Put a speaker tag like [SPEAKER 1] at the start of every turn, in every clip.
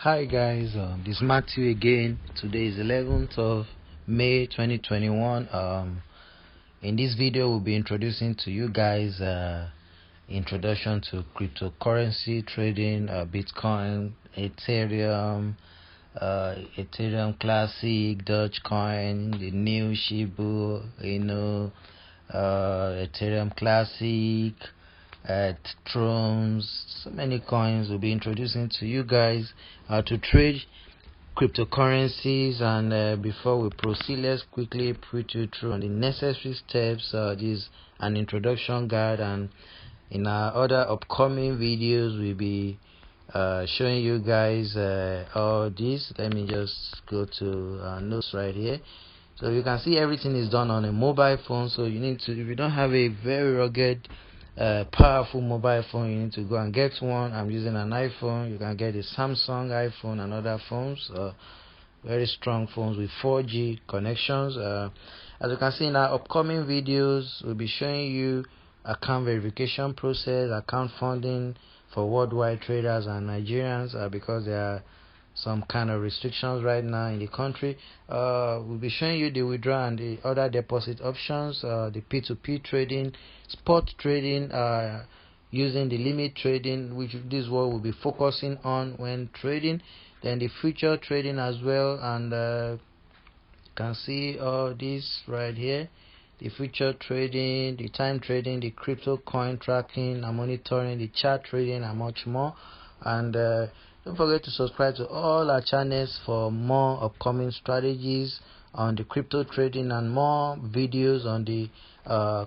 [SPEAKER 1] Hi guys, this is Matthew again. Today is 11th of May 2021. In this video we'll be introducing to you guys introduction to cryptocurrency trading, Bitcoin, Ethereum, Ethereum Classic, Dogecoin, the new Shibu, Ethereum Classic, Thrones, so many coins. We'll be introducing to you guys how to trade cryptocurrencies. And before we proceed, let's quickly put you through on the necessary steps. This is an introduction guide, and in our other upcoming videos we'll be showing you guys all this. Let me just go to notes right here. So you can see everything is done on a mobile phone, so you need to, if you don't have a very rugged powerful mobile phone, you need to go and get one. I'm using an iPhone. You can get a Samsung iPhone and other phones, very strong phones with 4G connections. As you can see in our upcoming videos, we'll be showing you account verification process, account funding for worldwide traders and Nigerians, because there are some kind of restrictions right now in the country. We'll be showing you the withdrawal and the other deposit options, the P2P trading, spot trading, using the limit trading, which this is what we'll be focusing on when trading. Then the future trading as well, and you can see all this right here: the future trading, the time trading, the crypto coin tracking and monitoring, the chart trading, and much more. And don't forget to subscribe to all our channels for more upcoming strategies on the crypto trading and more videos on the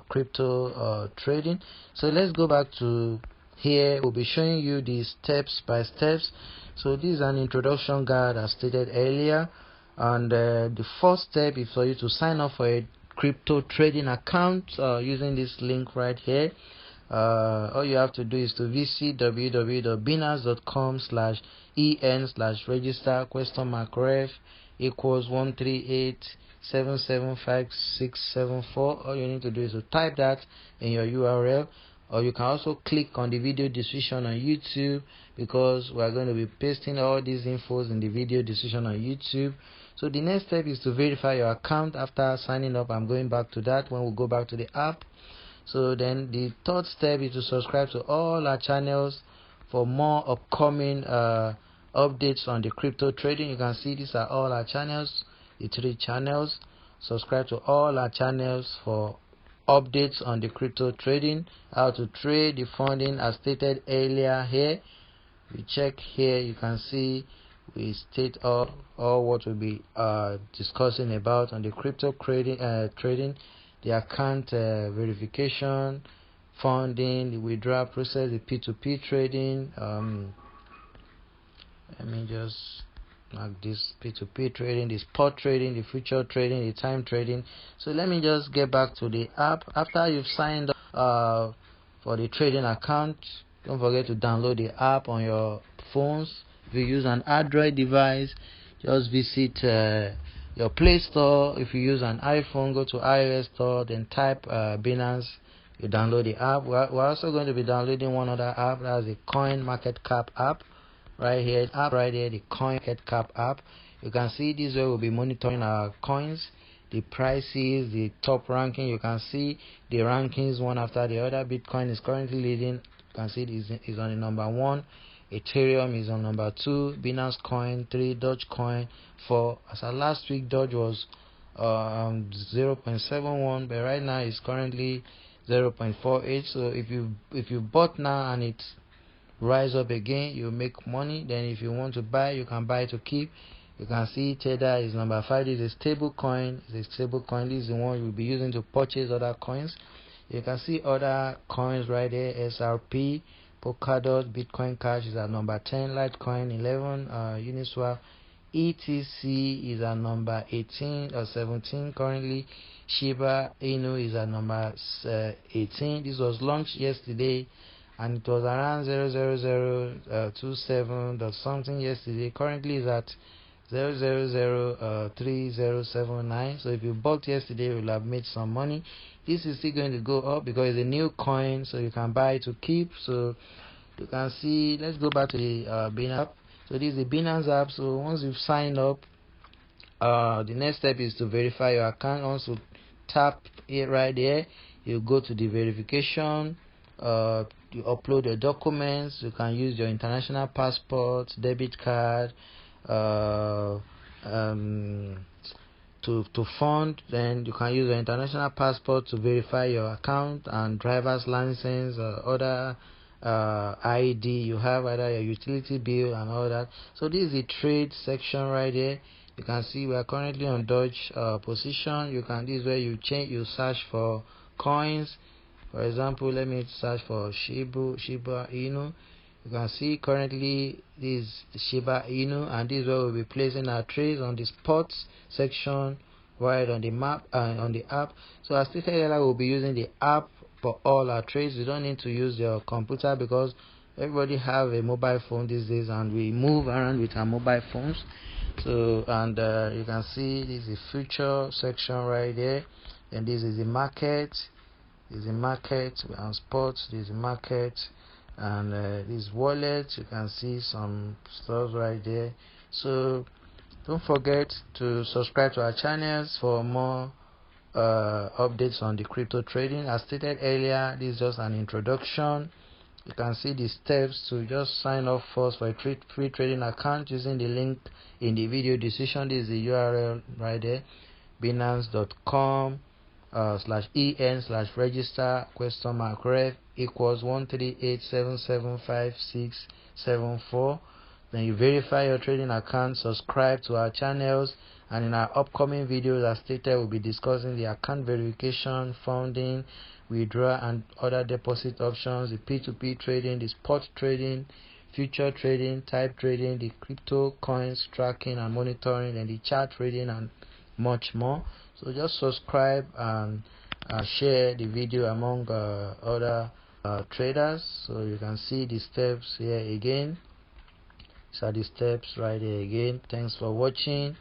[SPEAKER 1] crypto trading. So let's go back to here. We'll be showing you the steps by steps. So this is an introduction guide as stated earlier, and the first step is for you to sign up for a crypto trading account using this link right here. All you have to do is to visit www.binance.com/en/register?ref equals 138775674. All you need to do is to type that in your URL, or you can also click on the video description on YouTube, because we are going to be pasting all these infos in the video description on YouTube. So the next step is to verify your account after signing up. I'm going back to that when we go back to the app. So then the third step is to subscribe to all our channels for more upcoming updates on the crypto trading. You can see these are all our channels, the 3 channels. Subscribe to all our channels for updates on the crypto trading, how to trade, the funding as stated earlier here. We check here, you can see we state all what we'll be discussing about on the crypto trading, the account verification, funding, the withdrawal process, the P2P trading. Let me just mark this: P2P trading, the spot trading, the future trading, the time trading. So let me just get back to the app. After you've signed up for the trading account, don't forget to download the app on your phones. If you use an Android device, just visit your Play Store. If you use an iPhone, go to iOS Store, then type Binance. You download the app. We're also going to be downloading one other app. That's the Coin Market Cap app right here. The Coin Market Cap app. You can see this way we'll be monitoring our coins, the prices, the top ranking. You can see the rankings one after the other. Bitcoin is currently leading. You can see it is on the number 1. Ethereum is on number 2, Binance Coin 3, Dogecoin 4. As of last week, Doge was 0.71, but right now it's currently 0.48. So if you bought now and it rise up again, you make money. Then if you want to buy, you can buy to keep. You can see Tether is number 5. This is a stable coin. This is the one you'll be using to purchase other coins. You can see other coins right there: SRP, Polkadot, Bitcoin Cash is at number 10, Litecoin 11, Uniswap, ETC is at number 18 or 17 currently. Shiba Inu is at number 18. This was launched yesterday, and it was around 00027 or something yesterday. Currently is at 0003079. So if you bought yesterday, you will have made some money. This is still going to go up because it's a new coin, so you can buy to keep. So you can see, let's go back to the Binance app. So this is the Binance app. So once you've signed up, the next step is to verify your account. Once you tap it right there, you go to the verification. You upload your documents. You can use your international passport, debit card, to fund. Then you can use your international passport to verify your account, and driver's license or other ID you have, either your utility bill and all that. So this is the trade section right here. You can see we are currently on Dodge position. This is where you search for coins. For example, let me search for Shiba Inu. You can see currently this is Shiba Inu, and this is where we'll be placing our trades on the sports section right on the map and on the app. So as stated earlier, we'll be using the app for all our trades. You don't need to use your computer because everybody have a mobile phone these days, and we move around with our mobile phones. So you can see this is the future section right there, and this is the market. This is the market and sports. This is the market, and this wallet. You can see some stuff right there. So don't forget to subscribe to our channels for more updates on the crypto trading. As stated earlier, this is just an introduction. You can see the steps to just sign up first for a free trading account using the link in the video description. This is the URL right there, binance.com/en/register !ref equals 138775674. Then you verify your trading account, subscribe to our channels, and in our upcoming videos, as stated, we'll be discussing the account verification, funding, withdrawal and other deposit options, the P2P trading, the spot trading, future trading, type trading, the crypto coins tracking and monitoring, and the chart trading, and much more. So just subscribe and share the video among other traders, so you can see the steps here again. These are the steps right here again. Thanks for watching.